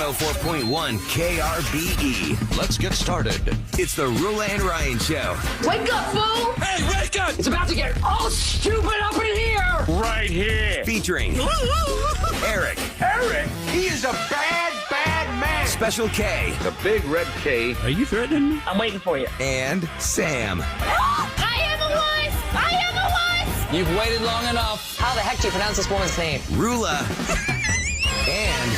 104.1 KRBE. Let's get started. It's the Roula and Ryan Show. Wake up, fool! Hey, wake up! It's about to get all stupid up in here! Right here. Featuring Eric. Eric, he is a bad, bad man. Special K. The big red K. Are you threatening me? I'm waiting for you. And Sam. I am a wife! I am a wife! You've waited long enough. How the heck do you pronounce this woman's name? Roula. And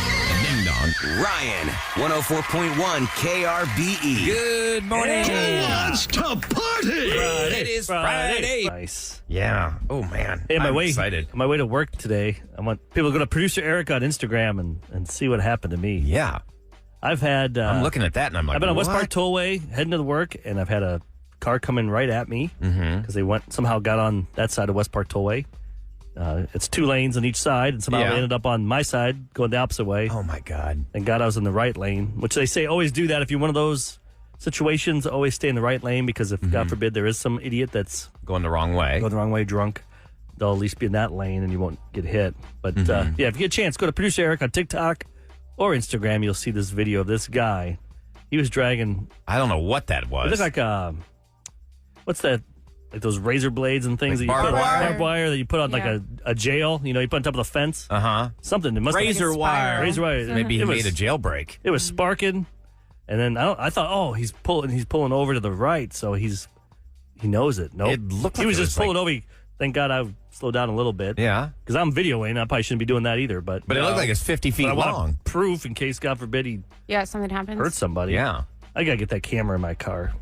Ding dong. Ryan. 104.1 KRBE. Good morning. Wants to party. It is Friday. Nice. Yeah. Oh man. Hey, I'm excited. on my way to work today, I want people to go to producer Eric on Instagram and see what happened to me. Yeah. I've had. I'm looking at that and I'm like, I've been on West what? Park Tollway heading to the work, and I've had a car coming right at me because they somehow got on that side of West Park Tollway. It's 2 lanes on each side, and somehow Yeah. they ended up on my side going the opposite way. Oh my God. Thank God I was in the right lane, which they say always do that. If you're one of those situations, always stay in the right lane, because if, God forbid, there is some idiot that's Going the wrong way. going the wrong way drunk, they'll at least be in that lane and you won't get hit. But yeah, if you get a chance, go to producer Eric on TikTok or Instagram. You'll see this video of this guy. He was dragging, I don't know what that it was. looked like, what's that? Like those razor blades and things Like that you barbed put wire? barbed wire that you put on like a jail. You know, you put on top of the fence. Something. It must Razor have, wire. Razor wire. Maybe he it made was, a jailbreak. It was sparking, and then I thought, oh, he's pulling over to the right, so he knows it. Nope. It looked he like was it just was pulling like- over. Thank God I slowed down a little bit. Yeah. Because I'm videoing. I probably shouldn't be doing that either. But But it looked like it's 50 feet but I want long. proof in case, God forbid, he Yeah, something happens. hurt somebody. Yeah. I gotta get that camera in my car.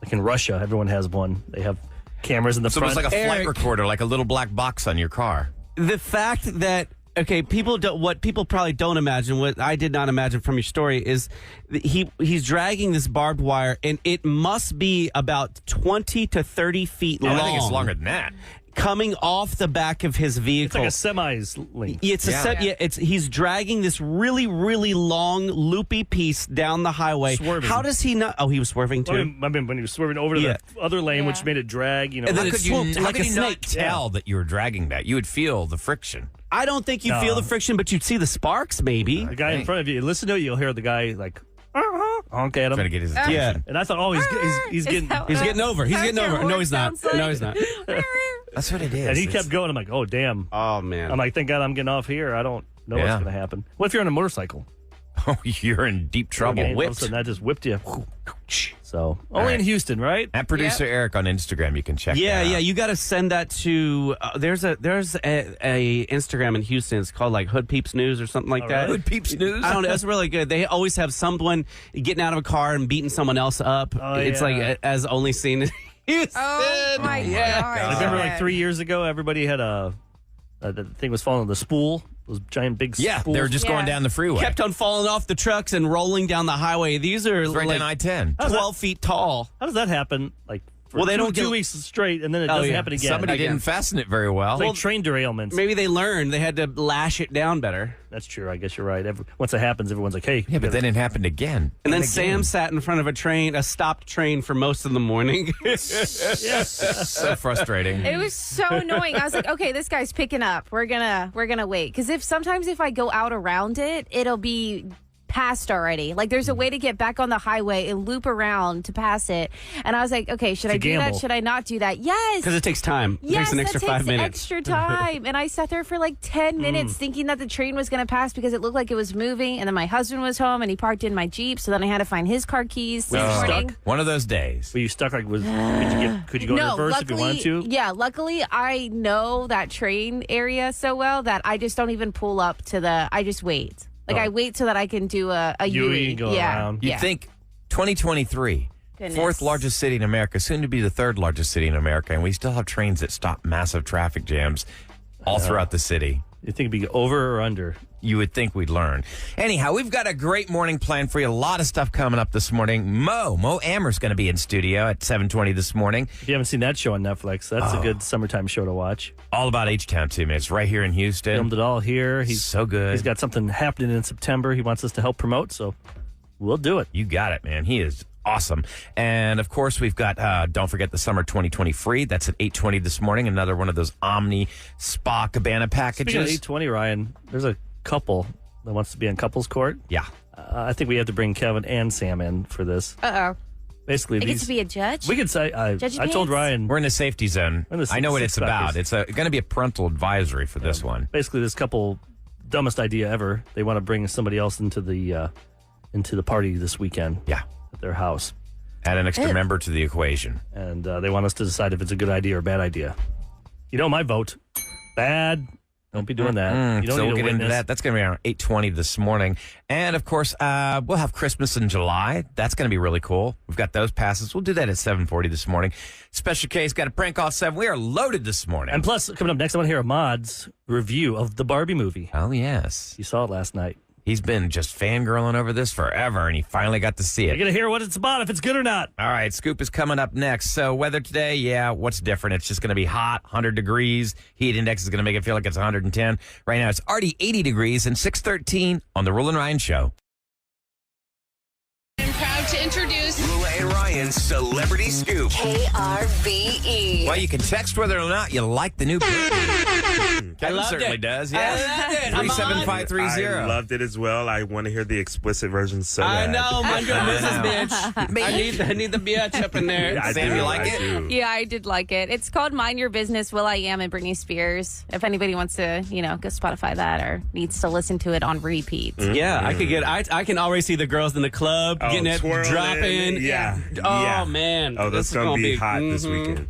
Like in Russia, everyone has one. They have cameras in the So front. it's like a flight Eric. recorder, like a little black box on your car. The fact that what people probably don't imagine, what I did not imagine from your story, is he's dragging this barbed wire, and it must be about 20 to 30 feet long. I think it's longer than that. Coming off the back of his it's vehicle. like a semi's length. It's he's dragging this really, really long, loopy piece down the highway. Swerving. How does he not? Oh, he was swerving too. I mean, when he was swerving over to Yeah. the other lane, Yeah. which made it drag, you know. And then How it could you, swooped how like could a you not snake. tell that you were dragging that? You would feel the friction. I don't think you No. feel the friction, but you'd see the sparks, maybe. the guy in front of you, listen to it, you'll hear the guy like honk at him. Trying to get his attention. Yeah. And I thought, oh, he's getting. He's getting over. He's getting over. No, he's not. No, he's not. That's what it is. And he It's- kept going. I'm like, oh, damn. Oh, man. I'm like, thank God I'm getting off here. I don't know what's Yeah. going to happen. What if you're on a motorcycle? Oh, you're in deep trouble. Okay, all of a sudden that just whipped you. So, only in right. Houston, right? At producer Eric on Instagram, you can check Yeah, that out. yeah. You got to send that to. There's a Instagram in Houston. It's called like Hood Peeps News or something like that. really? Hood Peeps News? I don't know. It's really good. They always have someone getting out of a car and beating someone else up. Oh, it's yeah. like as only seen in Houston. Oh, my Yeah. God. I remember like 3 years ago, everybody had the thing was falling on the spool. Those giant big Yeah, spools. they were just going Yeah. down the freeway. Kept on falling off the trucks and rolling down the highway. These are It's right like down I-10. 12 feet tall. How does that happen? Like, for Well, they don't two get- weeks straight, and then it Oh, doesn't yeah. happen again. Somebody Again. didn't fasten it very well. It's like train derailments. Maybe they learned they had to lash it down better. That's true. I guess you're right. Once it happens, everyone's like, hey. Yeah, but then it happened again. And then again. Sam sat in front of a stopped train for most of the morning. So frustrating. It was so annoying. I was like, okay, this guy's picking up. We're gonna wait. Because if I go out around it, it'll be passed already. Like there's a way to get back on the highway and loop around to pass it. And I was like, okay, should I It's a do that? gamble. Should I not do that? Yes. Because it takes time. It Yes, takes an extra that 5 takes minutes. extra time. And I sat there for like 10 minutes thinking that the train was going to pass because it looked like it was moving. And then my husband was home and he parked in my Jeep. So then I had to find his car keys this you morning. stuck? One of those days. Were you stuck? Like, could you go in No, reverse if you wanted to? Yeah, luckily I know that train area so well that I just don't even pull up to I just wait. Like I wait so that I can do a Yui Yui. and go yeah. around. You'd Yeah. think 2023, Goodness. fourth largest city in America, soon to be the third largest city in America, and we still have trains that stop massive traffic jams all throughout the city. You think it'd be over or under? You would think we'd learn. Anyhow, we've got a great morning planned for you. A lot of stuff coming up this morning. Mo Ammer's going to be in studio at 7:20 this morning. If you haven't seen that show on Netflix, that's a good summertime show to watch. All about H-Town, too, man. It's right here in Houston. Filmed it all here. He's so good. He's got something happening in September he wants us to help promote, so we'll do it. You got it, man. He is awesome. And, of course, we've got, don't forget, the Summer 2020 free. That's at 8:20 this morning. Another one of those Omni Spa Cabana packages. Speaking of 820, Ryan, there's a couple that wants to be in couples court. Yeah. I think we have to bring Kevin and Sam in for this. Uh-oh. Basically, I get to be a judge? we could say I Judgy told pants? Ryan We're in the safety zone. We're in the I know what six it's about. packers. It's going to be a parental advisory for this one. basically this couple dumbest idea ever. They want to bring somebody else into the party this weekend. Yeah. At their house, Add an extra member to the equation. and they want us to decide if it's a good idea or a bad idea. You know my vote. Bad. Don't be doing that. You don't So need we'll a get into witness. that. That's going to be around 8:20 this morning. And, of course, we'll have Christmas in July. That's going to be really cool. We've got those passes. We'll do that at 7:40 this morning. Special case, got a prank call 7. We are loaded this morning. And plus, coming up next, I want to hear Ahmad's review of the Barbie movie. Oh, yes. You saw it last night. He's been just fangirling over this forever, and he finally got to see You're it. going to hear what it's about, if it's good or not. All right, Scoop is coming up next. So weather today, yeah, what's different? It's just going to be hot, 100 degrees. Heat index is going to make it feel like it's 110. Right now, it's already 80 degrees and 6:13 on the Roula and Ryan Show. I'm proud to introduce Roula and Ryan's Celebrity Scoop. KRBE. Well, you can text whether or not you like the new Barbie. Kevin loved certainly it. does. I Yes. loved it. 37530. I loved it as well. I want to hear the explicit version so I bad. know, my good Mrs. Bitch. I need the bitch up in there. I Sam, do, you like I it? do. Yeah, I did like it. It's called Mind Your Business, Will I Am and Britney Spears. If anybody wants to, go Spotify that or needs to listen to it on repeat. Yeah, I can already see the girls in the club getting it, twirling. dropping. Yeah. Oh, Yeah. man. Oh, that's This is going to be hot mm-hmm. this weekend.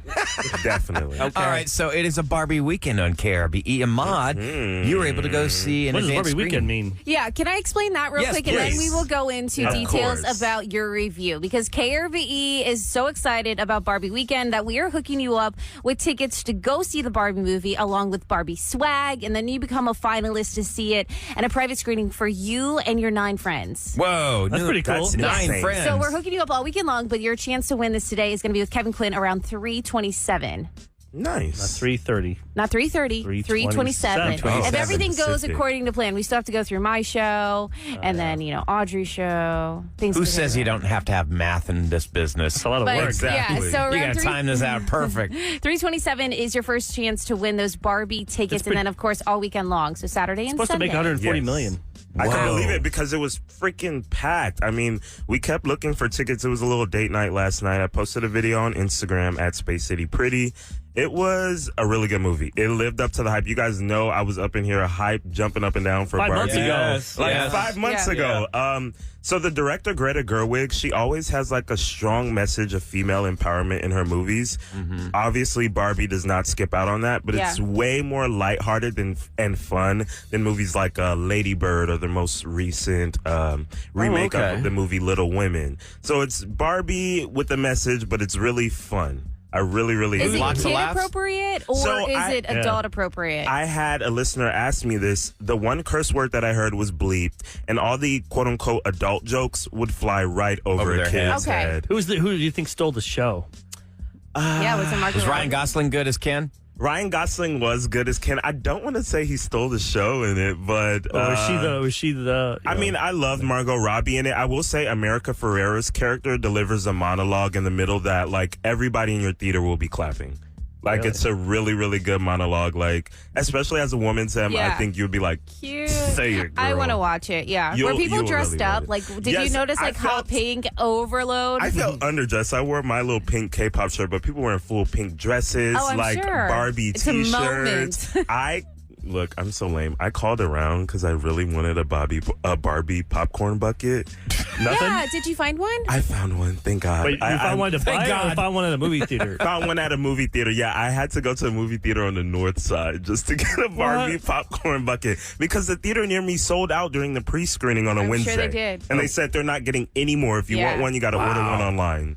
Definitely. All right, so it is a Barbie weekend on KRBE. Ahmad, you were able to go see an What does advanced Barbie screening. weekend mean? Yeah, can I explain that real Yes, quick? And then please. we will go into Of details course. about your review because KRVE is so excited about Barbie weekend that we are hooking you up with tickets to go see the Barbie movie along with Barbie swag. And then you become a finalist to see it and a private screening for you and your 9 friends. Whoa, That's pretty cool. That's 9 insane. friends. So we're hooking you up all weekend long, but your chance to win this today is going to be with Kevin Quinn around 3:27. Nice. 3:30. Not 3:30, 3:27. 3:27. If everything goes Pacific. according to plan, we still have to go through my show and then, Audrey's show. Things Who to says do. you don't have to have math in this business? It's a lot of But work. Exactly. yeah, so You around got to time this out perfect. 3:27 is your first chance to win those Barbie tickets, and then of course all weekend long. So Saturday and Supposed Sunday. to make 140 Yes. million. I couldn't Whoa. believe it because it was freaking packed. I mean, we kept looking for tickets. It was a little date night last night. I posted a video on Instagram at Space City Pretty. It was a really good movie. It lived up to the hype. You guys know I was up in here hype, jumping up and down for 5 Barbie. months ago. Yes. Like Yes. 5 months Yeah. ago. So the director, Greta Gerwig, she always has like a strong message of female empowerment in her movies. Obviously, Barbie does not skip out on that, but it's Yeah. way more lighthearted and fun than movies like Lady Bird or the most recent remake okay. of the movie Little Women. So it's Barbie with a message, but it's really fun. I really, really Is it Lots of kid laughs? appropriate or So is I- it adult appropriate? I had a listener ask me this. The one curse word that I heard was bleeped, and all the quote unquote adult jokes would fly right over Over a their kid's heads. Okay. head. Who do you think stole the show? Yeah, was it Margot Was Ryan Robbie? Gosling good as Ken? Ryan Gosling was good as Ken. I don't want to say he stole the show in it, but Or was she the? I mean, I loved Margot Robbie in it. I will say America Ferrera's character delivers a monologue in the middle that, like, everybody in your theater will be clapping. Like, Really? it's a really, really good monologue. Like, especially as a woman, Sam, I Yeah. think you'd be like, Cute. say it, I girl. want to watch it. Yeah, were You'll- people you'll dressed really up? love it. Like, did Yes, you notice I like hot felt- pink overload? I felt underdressed. I wore my little pink K-pop shirt, but people wearing full pink dresses, Oh, I'm like sure. Barbie It's a T-shirts. Look, I'm so lame. I called around because I really wanted a Barbie popcorn bucket. Nothing. Yeah, did you find one? I found one. Thank God. Wait, you found one to thank buy or God. found one at a movie theater? Found one at a movie theater. Yeah, I had to go to a movie theater on the north side just to get a Barbie popcorn bucket because the theater near me sold out during the pre-screening on a I'm Wednesday. sure they did. And they said they're not getting any more. If you Yeah. want one, you got to order one online.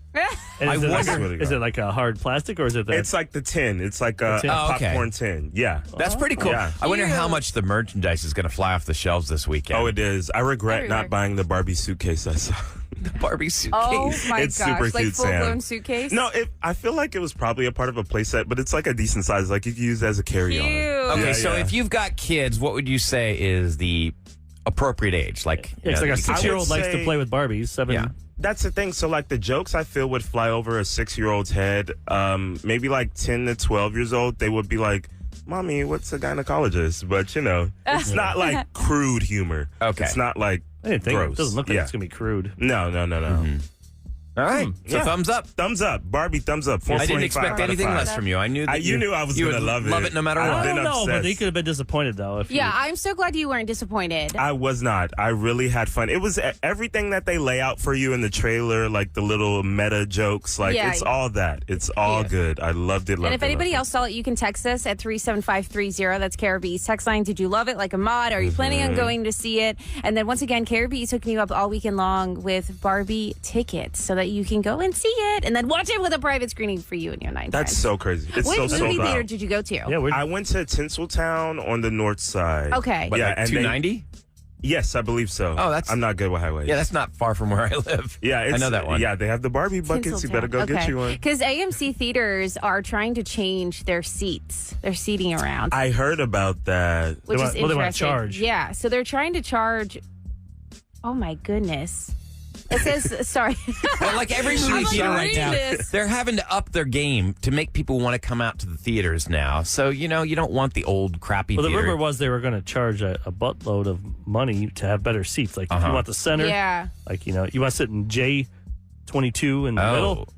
And is, I it like, wonder- is it like a hard plastic or is it the? It's like the tin. It's like a tin? Oh, okay. popcorn tin. Yeah. That's pretty cool. Yeah. I wonder how Cute. much the merchandise is going to fly off the shelves this weekend. Oh, it is. I regret Everywhere. not buying the Barbie suitcase I saw. the Barbie suitcase. Oh my It's gosh! super Like cute, full Sam. blown suitcase. No, I feel like it was probably a part of a playset, but it's like a decent size. Like you can use it as a carry-on. Cute. Okay, Yeah, so yeah. if you've got kids, what would you say is the appropriate age? Like, It's like a I 6-year-old would likes to say- play with Barbies. 7. Yeah. That's the thing. So, like, the jokes I feel would fly over a 6-year-old's head. Maybe like 10 to 12 years old, they would be like, Mommy, what's a gynecologist? But, it's not like crude humor. Okay. It's not like I didn't think gross. it doesn't look like it's going to be crude. No. All right. So thumbs up. Thumbs up. Barbie, thumbs up. I didn't expect anything less from you. I knew that you knew I was you going to would love it. Love it no matter I've what. I been don't know, but obsessed. he could have been disappointed, though. Yeah, I'm so glad you weren't disappointed. I was not. I really had fun. It was everything that they lay out for you in the trailer, like the little meta jokes. Like, Yeah. it's all that. It's all good. I loved it. And if anybody else saw it, you can text us at 37530. That's KRB's text line. Did you love it like Ahmad? Are you planning on going to see it? And then once again, KRB is hooking you up all weekend long with Barbie tickets so that you can go and see it and then watch it with a private screening for you and your 9 That's friends. so crazy. It's What so movie sold theater out. did you go to? Yeah, I went to Tinseltown on the north side. Okay. But Yeah, like and they- 290? Yes, I believe so. Oh, that's- I'm not good with highways. Yeah, that's not far from where I live. Yeah, I know that one. Yeah, they have the Barbie buckets. You better go get you one. Because AMC theaters are trying to change their seats, their seating around, I heard about that. which is They want to interesting. charge. Yeah, so they're trying to charge. Oh my goodness! It says sorry. But like every movie I'm like, theater right read now, this. they're having to up their game to make people want to come out to the theaters now. So, you don't want the old crappy Well, the theater. rumor was they were going to charge a buttload of money to have better seats. Like, if you want the center, Yeah. like, you want to sit in J22 in the middle,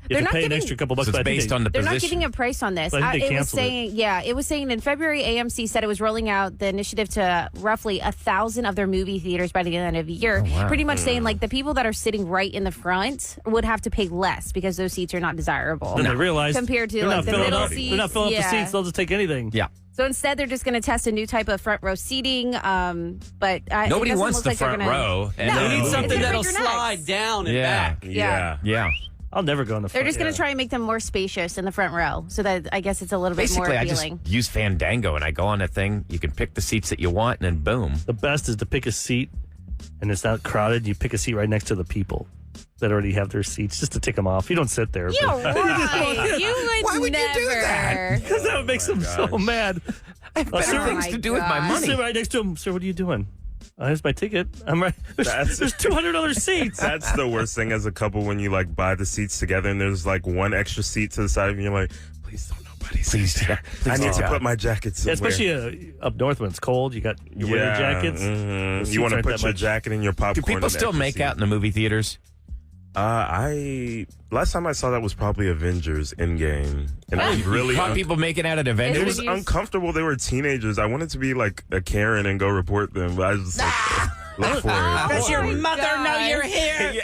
you They're have to not pay an giving- extra couple bucks. So it's but I think based they- on the They're not position. giving a price on this. But I think they It was canceled it. saying, it was saying in February, AMC said it was rolling out the initiative to roughly 1,000 of their movie theaters by the end of the year. wow. Pretty much saying like the people that are sitting right in the front would have to pay less because those seats are not desirable. Then they realized Compared to, they're like, not the filling middle up. They're not filling up the seats, seats. They'll just take anything. Yeah. So instead, they're just going to test a new type of front row seating. But it Nobody doesn't wants look the like they're front gonna- row. No, We No. need it's something gonna that'll break your slide necks. down and Yeah. back. Yeah. Yeah. I'll never go in the front. They're just going to try and make them more spacious in the front row, so that I guess it's a little bit more Basically, I just appealing. use Fandango and I go on a thing. You can pick the seats that you want, and then boom. The best is to pick a seat, and it's not crowded. You pick a seat right next to the people that already have their seats, just to tick them off. You don't sit there. Yeah, right. You would Why would you never. do that? Because that would make them so mad. I have better Oh things my to do with my gosh. money. Sit right next to him. Sir, what are you doing? Here's my ticket. I'm right. There's 200 other seats. That's the worst thing as a couple when you like buy the seats together and there's like one extra seat to the side of you. You're like, please don't nobody sit there. I need to put my jacket Yeah, somewhere. especially up north when it's cold. You got your winter jackets. mhm. The You want seats to aren't put that your much. jacket in your popcorn. Do people in the still extra make seat. out in the movie theaters? Last time I saw that was probably Avengers Endgame, and it was really Caught people making out at it Avengers? was uncomfortable. They were teenagers. I wanted to be like a Karen and go report them, but I was just like, look for it. Does your mother know you're here?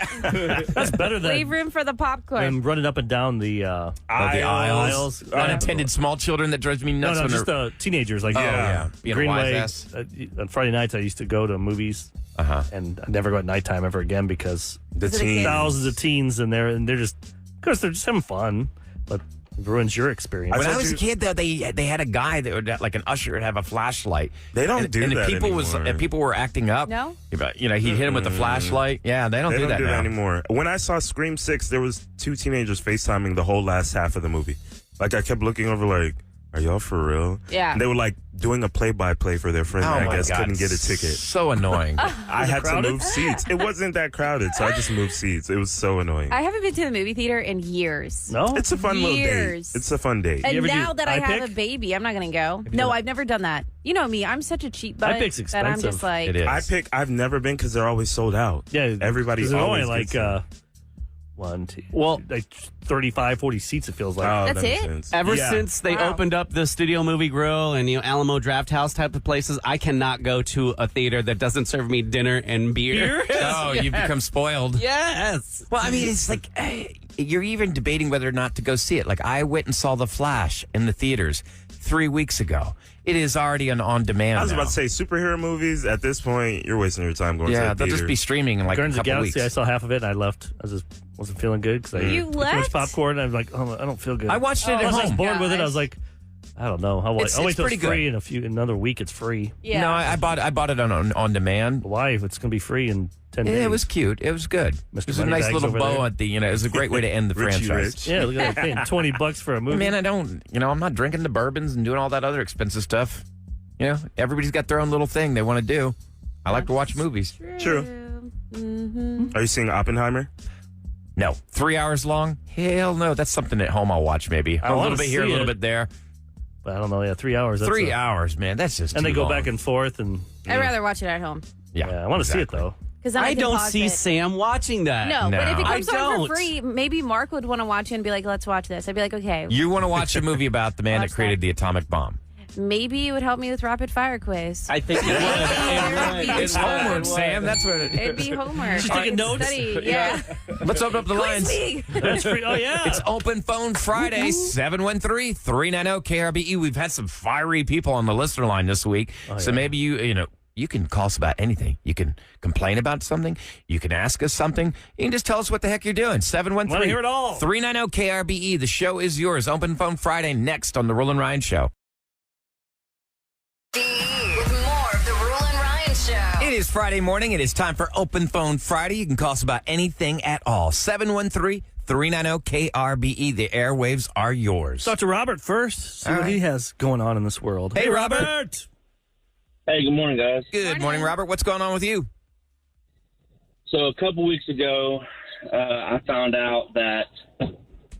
That's better Leave than room for the popcorn. running up and down the the aisles. aisles. Unattended small children that drives me No, nuts no, when just they're... teenagers. Like yeah. Being a Greenway. wise ass. On Friday nights, I used to go to movies, and I never go at nighttime ever again because The Is it a teens. kid? thousands of teens in there, and they're just because they're just having fun, but it ruins your experience. When I told was a you- kid, though, they had a guy that would, like an usher, would have a flashlight. They don't do and that anymore. And people were acting up. No? He'd hit him with the flashlight. Yeah, they don't They do don't that do now. that anymore. When I saw Scream 6, there was two teenagers FaceTiming the whole last half of the movie. Like, I kept looking over like, are y'all for real? Yeah. And they were like doing a play-by-play for their friend Oh that I my guess God. couldn't get a ticket. So annoying. I had to crowded? move seats. It wasn't that crowded, so I just moved seats. It was so annoying. I haven't been to the movie theater in years. No, It's a fun little date. Years. It's a fun date. And ever do now that I have iPick? a baby, I'm not going to go. No, I've never done that. You know me, I'm such a cheap butt iPick's that I'm expensive. just like, It is. I've never been because they're always sold out. yeah, Everybody 'cause there's only always like gets in. one, two, Well- like 35, 40 seats. It feels like. Oh, That's that makes it? sense. Ever Yeah. since they Wow. opened up the Studio Movie Grill and Alamo Draft House type of places, I cannot go to a theater that doesn't serve me dinner and beer. Oh, you've become spoiled. Yes. Well, I mean, it's like you're even debating whether or not to go see it. Like I went and saw The Flash in the theaters 3 weeks ago. It is already on demand. I was now. about to say superhero movies. At this point, you're wasting your time going to Yeah, the they'll theater. just be streaming in like Guardians a of the couple Galaxy. weeks. I saw half of it and I left. I just wasn't feeling good because I You ate too much left? popcorn. I was like, oh, I don't feel good. I watched it at Once I was home. bored with it, I was like, I don't know. I'll wait It's till it's pretty free good. in another week. It's free. yeah. No, I bought it on demand. Why? If it's going to be free in 10 Yeah, days. it was cute. It was good. Mr. It was a nice Moneybags little over bow there. at the. It was a great way to end the Richie franchise. Rich. Yeah, look at that. Paying $20 for a movie. Man, I don't. I'm not drinking the bourbons and doing all that other expensive stuff. Everybody's got their own little thing they want to do. I like to watch movies. True. Are you seeing Oppenheimer? No, 3 hours long? Hell no. That's something at home I'll watch maybe. I A little wanna bit here, a see little it. bit there. But I don't know. Yeah, 3 hours. That's 3 hours, man. That's just and too they go long. back and forth. And I'd rather watch it at home. Yeah, I want to see it, exactly. though. Because I don't see Sam watching that. No, but if it No. comes I on don't. for free, maybe Mark would want to watch it and be like, let's watch this. I'd be like, okay. You want to watch a movie about the man that Watch created that. the atomic bomb. Maybe it would help me with rapid fire quiz. I think it would. It would. It's homework, Sam. That's what it It'd be homework. She's taking notes? Study. Yeah. Let's open up the lines. Quiz me. That's free. Oh, yeah. It's Open Phone Friday, 713-390-KRBE. We've had some fiery people on the listener line this week. So maybe you can call us about anything. You can complain about something. You can ask us something. You can just tell us what the heck you're doing. 713 Wanna hear it all. 390-KRBE. The show is yours. Open Phone Friday next on The Roula and Ryan Show. With more of the Roula and Ryan Show. It is Friday morning. It is time for Open Phone Friday. You can call us about anything at all. 713-390-KRBE. The airwaves are yours. Talk to Robert first. See All what right. he has going on in this world. Hey, Robert. Hey, good morning, guys. Good morning, Robert. What's going on with you? So a couple weeks ago, I found out that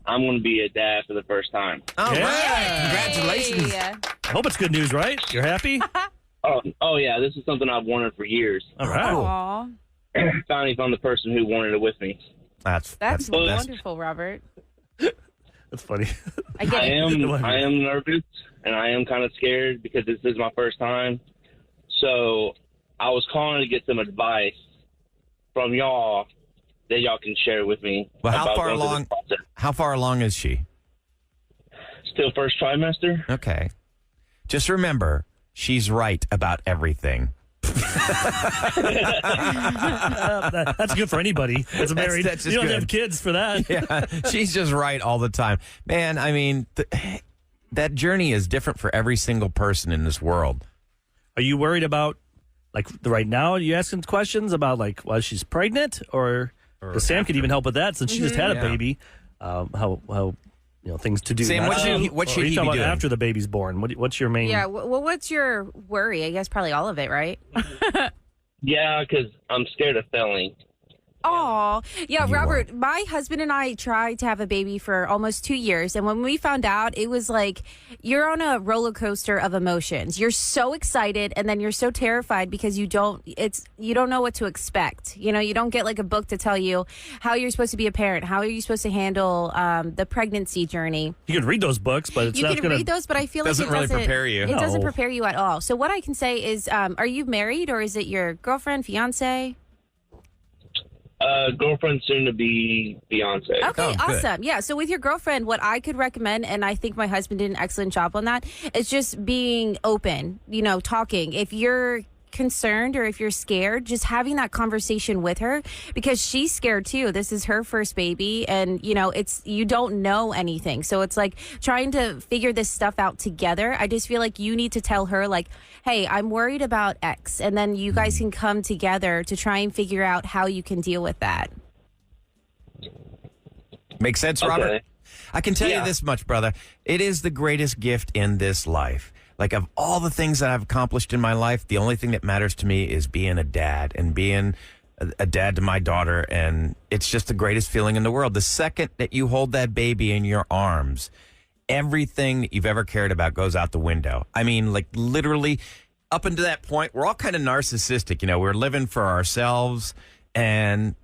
I'm going to be a dad for the first time. All Yeah. right. Congratulations. Hey. I hope it's good news, right? You're happy? Oh yeah, this is something I've wanted for years. All right. Aw. Finally found the person who wanted it with me. That's the best. wonderful, Robert. That's funny. I get I it. am nervous and I am kind of scared because this is my first time. So I was calling to get some advice from y'all that y'all can share with me. Well, how about far going through along? this process. How far along is she? Still first trimester. Okay. Just remember, she's right about everything. That's good for anybody that's married. that's just you don't good. have kids for that. Yeah, she's just right all the time. Man, I mean, that journey is different for every single person in this world. Are you worried about, like, right now, are you asking questions about, like, why she's pregnant? Or 'cause Sam could even help with that since she just had a Yeah. baby. How things to do. Sam, now. what should Or he you talking be about doing? after the baby's born? What's your main... Yeah. Well, what's your worry? I guess probably all of it, right? Yeah, because I'm scared of failing. Oh, yeah, You Robert, my husband and I tried to have a baby for almost 2 years. And when we found out, it was like you're on a roller coaster of emotions. You're so excited and then you're so terrified because you don't know what to expect. You know, you don't get like a book to tell you how you're supposed to be a parent. How are you supposed to handle the pregnancy journey? You can read those books, but it's You not can going to... read those, but I feel Doesn't like it really doesn't prepare you. It doesn't No. prepare you at all. So what I can say is, are you married or is it your girlfriend, fiance? Girlfriend, soon to be fiance. Okay, Oh, good. awesome. Yeah, so with your girlfriend, what I could recommend, and I think my husband did an excellent job on that, is just being open, talking. If you're concerned or if you're scared, just having that conversation with her because she's scared too. This is her first baby and you don't know anything. So it's like trying to figure this stuff out together. I just feel like you need to tell her like, hey, I'm worried about X. And then you guys can come together to try and figure out how you can deal with that. Make sense, Okay. Robert? I can tell you Yeah. this much, brother. It is the greatest gift in this life. Like, of all the things that I've accomplished in my life, the only thing that matters to me is being a dad and being a dad to my daughter. And it's just the greatest feeling in the world. The second that you hold that baby in your arms, everything that you've ever cared about goes out the window. I mean, like, literally, up until that point, we're all kind of narcissistic. We're living for ourselves, and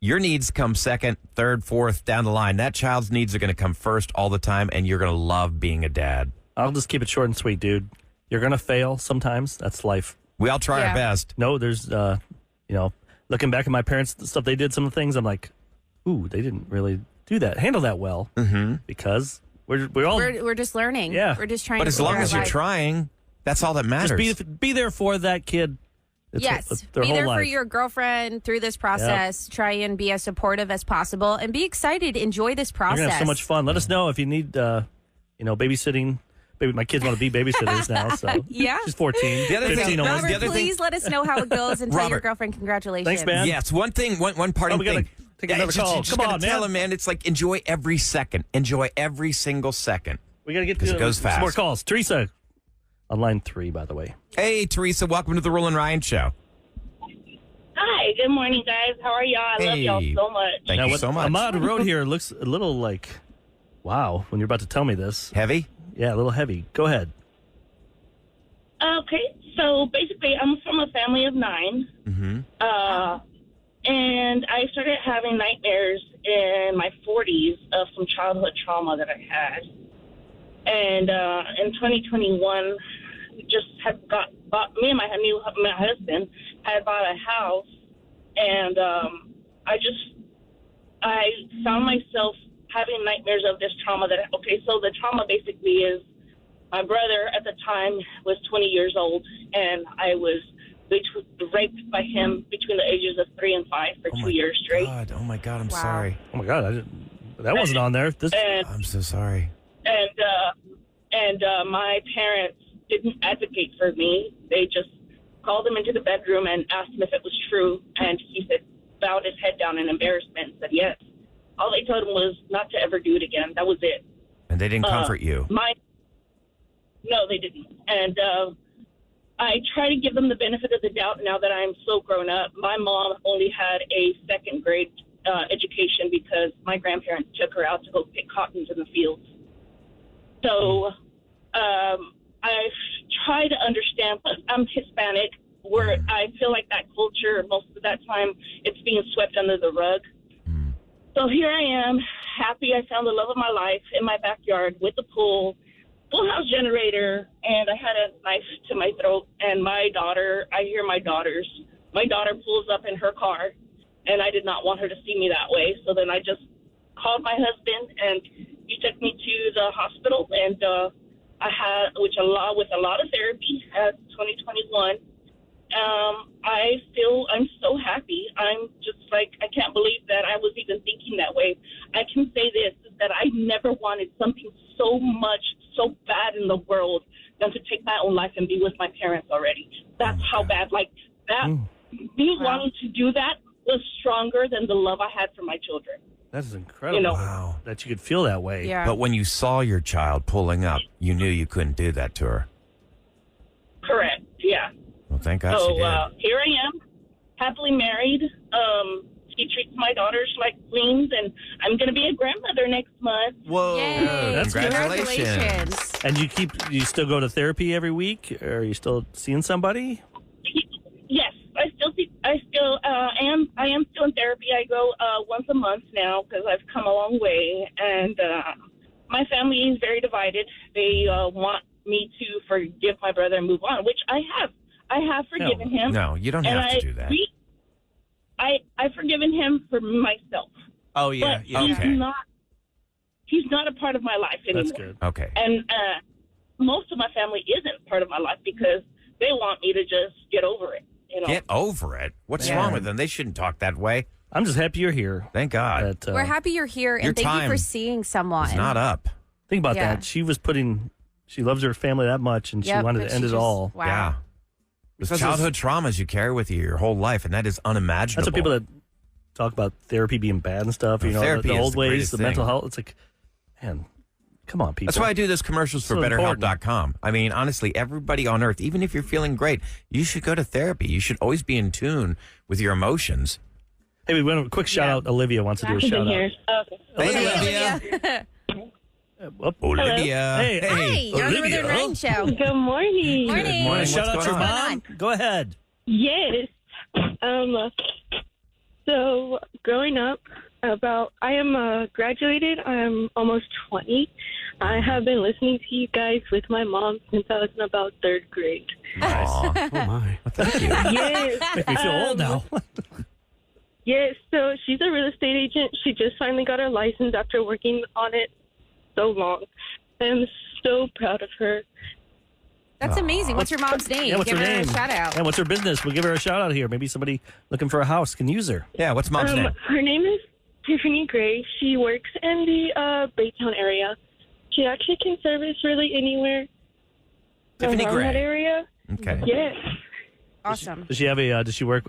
your needs come second, third, fourth, down the line. That child's needs are going to come first all the time, and you're going to love being a dad. I'll just keep it short and sweet, dude. You're going to fail sometimes. That's life. We all try Yeah. our best. No, there's, looking back at my parents, the stuff they did, some of the things, I'm like, ooh, they didn't really handle that well. Mm-hmm. Because we're all... We're just learning. Yeah. We're just trying But to as long figure as out you're life. trying, that's all that matters. Just be there for that kid. Yes, their be whole there for life. your girlfriend through this process. Try and be as supportive as possible, and be excited. Enjoy this You're process. going to have so much fun. Let us know if you need, babysitting. Baby, my kids want to be babysitters now, so. Yeah. She's 14. The other thing- 15 almost. Robert, the other thing- please let us know how it goes and tell your Robert. girlfriend congratulations. Thanks, man. Yes, one thing, one parting Oh, we gotta thing. take another just, call. you just Come gotta on, tell man. him, man. It's like enjoy every second. Enjoy every single second. We got to get 'Cause it goes some more fast. calls. Teresa on line 3, by the way. Hey, Teresa, welcome to the Roula and Ryan Show. Hi, good morning, guys. How are y'all? I love y'all Hey. so much. Thank you what so much. Ahmad wrote here looks a little like, wow, when you're about to tell me this. Heavy? a little heavy. Go ahead. Okay, so basically, I'm from a family of 9. Mm-hmm. And I started having nightmares in my 40s of some childhood trauma that I had. And in 2021, we just had me and my husband had bought a house, and I found myself having nightmares of this trauma so the trauma basically is my brother at the time was 20 years old, and I was raped by him between the ages of 3 and 5 for 2 years straight. Oh my God, I'm sorry. Oh my God, that wasn't on there. I'm so sorry. And my parents didn't advocate for me. They just called him into the bedroom and asked him if it was true, and he bowed his head down in embarrassment and said yes. All they told him was not to ever do it again. That was it. And they didn't comfort you? No, they didn't. And I try to give them the benefit of the doubt now that I'm so grown up. My mom only had a second grade education because my grandparents took her out to go pick cottons in the fields. So I try to understand, but I'm Hispanic, where I feel like that culture, most of that time, it's being swept under the rug. So here I am, happy I found the love of my life in my backyard with the pool, full house generator, and I had a knife to my throat. And my daughter, I hear my daughter pulls up in her car, and I did not want her to see me that way. So then I just called my husband, and he took me to the hospital, and I had, with a lot of therapy, at 2021. I'm so happy. I'm just like, I can't believe that I was even thinking that way. I can say this, is that I never wanted something so bad in the world than to take my own life and be with my parents already. That's how bad, like that, me wanting to do that was stronger than the love I had for my children. That is incredible. Wow. That you could feel that way. Yeah. But when you saw your child pulling up, you knew you couldn't do that to her. Correct, yeah. Well, thank God So she did. here I am, happily married. He treats my daughters like queens, and I'm going to be a grandmother next month. Whoa! That's Congratulations! And you still go to therapy every week? Or are you still seeing somebody? Yes, I am still in therapy. I go once a month now because I've come a long way, and my family is very divided. They want me to forgive my brother and move on, which I have. I have forgiven him. No, you don't have to do that. I've forgiven him for myself. Oh, yeah. But Yeah. he's not a part of my life anymore. That's good. Okay. And most of my family isn't part of my life because they want me to just get over it. You know? Get over it. What's wrong with them? They shouldn't talk that way. I'm just happy you're here. Thank God. That, We're happy you're here, your and thank you time for seeing someone. It's not up. Think about Yeah. that. She loves her family that much, and she wanted but to end she it just- all. Wow. Yeah. There's childhood traumas you carry with you your whole life, and that is unimaginable. That's what people that talk about therapy being bad and stuff. Well, You know, therapy the is old the ways, greatest the thing. mental health. It's like, man, come on, people. That's why I do those commercials for So BetterHelp.com. I mean, honestly, everybody on earth, even if you're feeling great, you should go to therapy. You should always be in tune with your emotions. Hey, we went a quick shout out. Olivia wants to do a I've been shout here. out. Okay. Hey, Olivia. Olivia. Hi, Hey, you're on the Northern Ryan Show. Good morning. Morning. morning. Shout out What's your going mom. Go ahead. Yes. So growing up, I am graduated. I'm almost 20. I have been listening to you guys with my mom since I was in about 3rd grade. Aw. Oh, my. Well, thank you. Yes. Make me feel old now. Yes. So she's a real estate agent. She just finally got her license after working on it so long. I'm so proud of her. That's amazing. What's your mom's name? Yeah, what's Give her her name? a shout out. Yeah, what's her business? We'll give her a shout out here. Maybe somebody looking for a house can use her. Yeah, what's mom's name? Her name is Tiffany Gray. She works in the Baytown area. She actually can service really anywhere Tiffany around Gray. that area. Okay. Yes. Awesome. Does she have does she work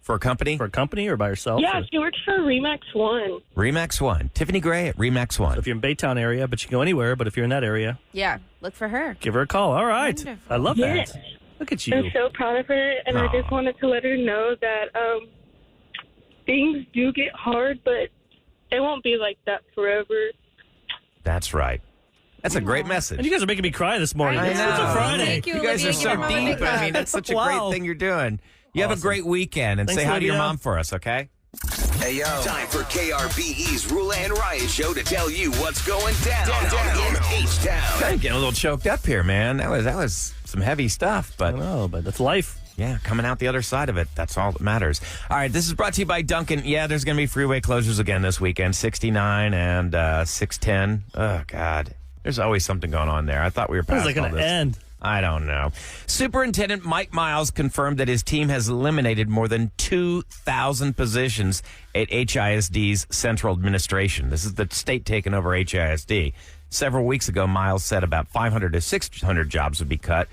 For a company? for a company or by herself? Yeah, Or- she works for Remax One. Remax One. Tiffany Gray at Remax So One. if you're in Baytown area, but you can go anywhere, but if you're in that area, Yeah, look for her. give her a call. All right. Wonderful. I love Yes. that. Look at I'm you. so proud of her, and I just wanted to let her know that things do get hard, but it won't be like that forever. That's right. That's a great message. And you guys are making me cry this morning. I It's know. a Friday. Thank you, guys Olivia. are so Give her a deep. makeup. I mean, that's such a Wow. great thing you're doing. You have a Awesome. great weekend, and Thanks, say hi to your Olivia. mom for us, okay? Hey, yo. Time for KRBE's Roula and Ryan show to tell you what's going down in H-Town. I'm getting a little choked up here, man. That was some heavy stuff, I but know, but that's life. yeah, coming out the other side of it. That's all that matters. All right, this is brought to you by Duncan. Yeah, there's going to be freeway closures again this weekend, 69 and 610. Oh, God. There's always something going on there. I thought we were When's past that all going to this. end? I don't know. Superintendent Mike Miles confirmed that his team has eliminated more than 2,000 positions at HISD's central administration. This is the state taking over HISD. Several weeks ago, Miles said about 500 to 600 jobs would be cut.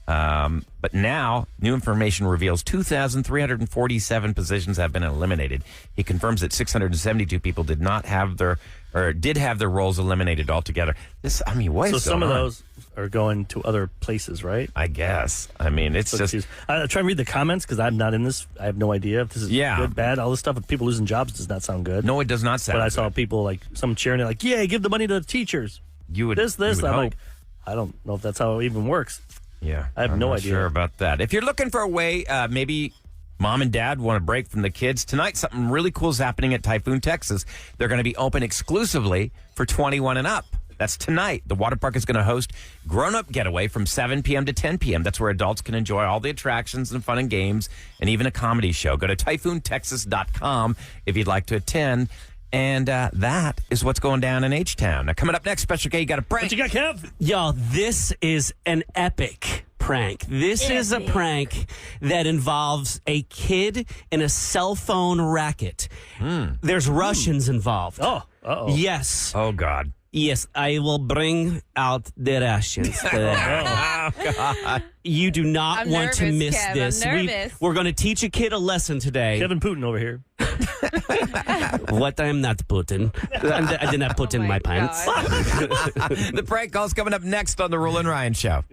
But now, new information reveals 2,347 positions have been eliminated. He confirms that 672 people did have their roles eliminated altogether. What So is some going of on? those are going to other places, right? I guess. I mean, it's So just... confused. I try and read the comments because I'm not in this. I have no idea if this is good, bad. All this stuff with people losing jobs does not sound good. No, it does not sound But I good. saw people like some cheering it, like, "Yeah, give the money to the teachers." You would This. you would I'm hope. like, I don't know if that's how it even works. Yeah, I have I'm no not idea. Sure about that. If you're looking for a way, maybe mom and dad want a break from the kids tonight, something really cool is happening at Typhoon, Texas. They're going to be open exclusively for 21 and up. That's tonight. The water park is going to host grown-up getaway from 7 p.m. to 10 p.m. That's where adults can enjoy all the attractions and fun and games and even a comedy show. Go to typhoontexas.com if you'd like to attend. And that is what's going down in H-Town. Now, coming up next, Special K, you got a prank. What you got, Kev? Y'all, this is an epic prank. This is a prank that involves a kid in a cell phone racket. There's Russians involved. Oh, uh-oh. Yes. Oh, God. Yes, I will bring out the Russians. Oh, God. You do not I'm want to nervous, miss Kev. I'm this. nervous. We're going to teach a kid a lesson today. Kevin Putin over here. What I am not Putin. I did not put in my my pants. God. The prank call's coming up next on the Roula and Ryan Show.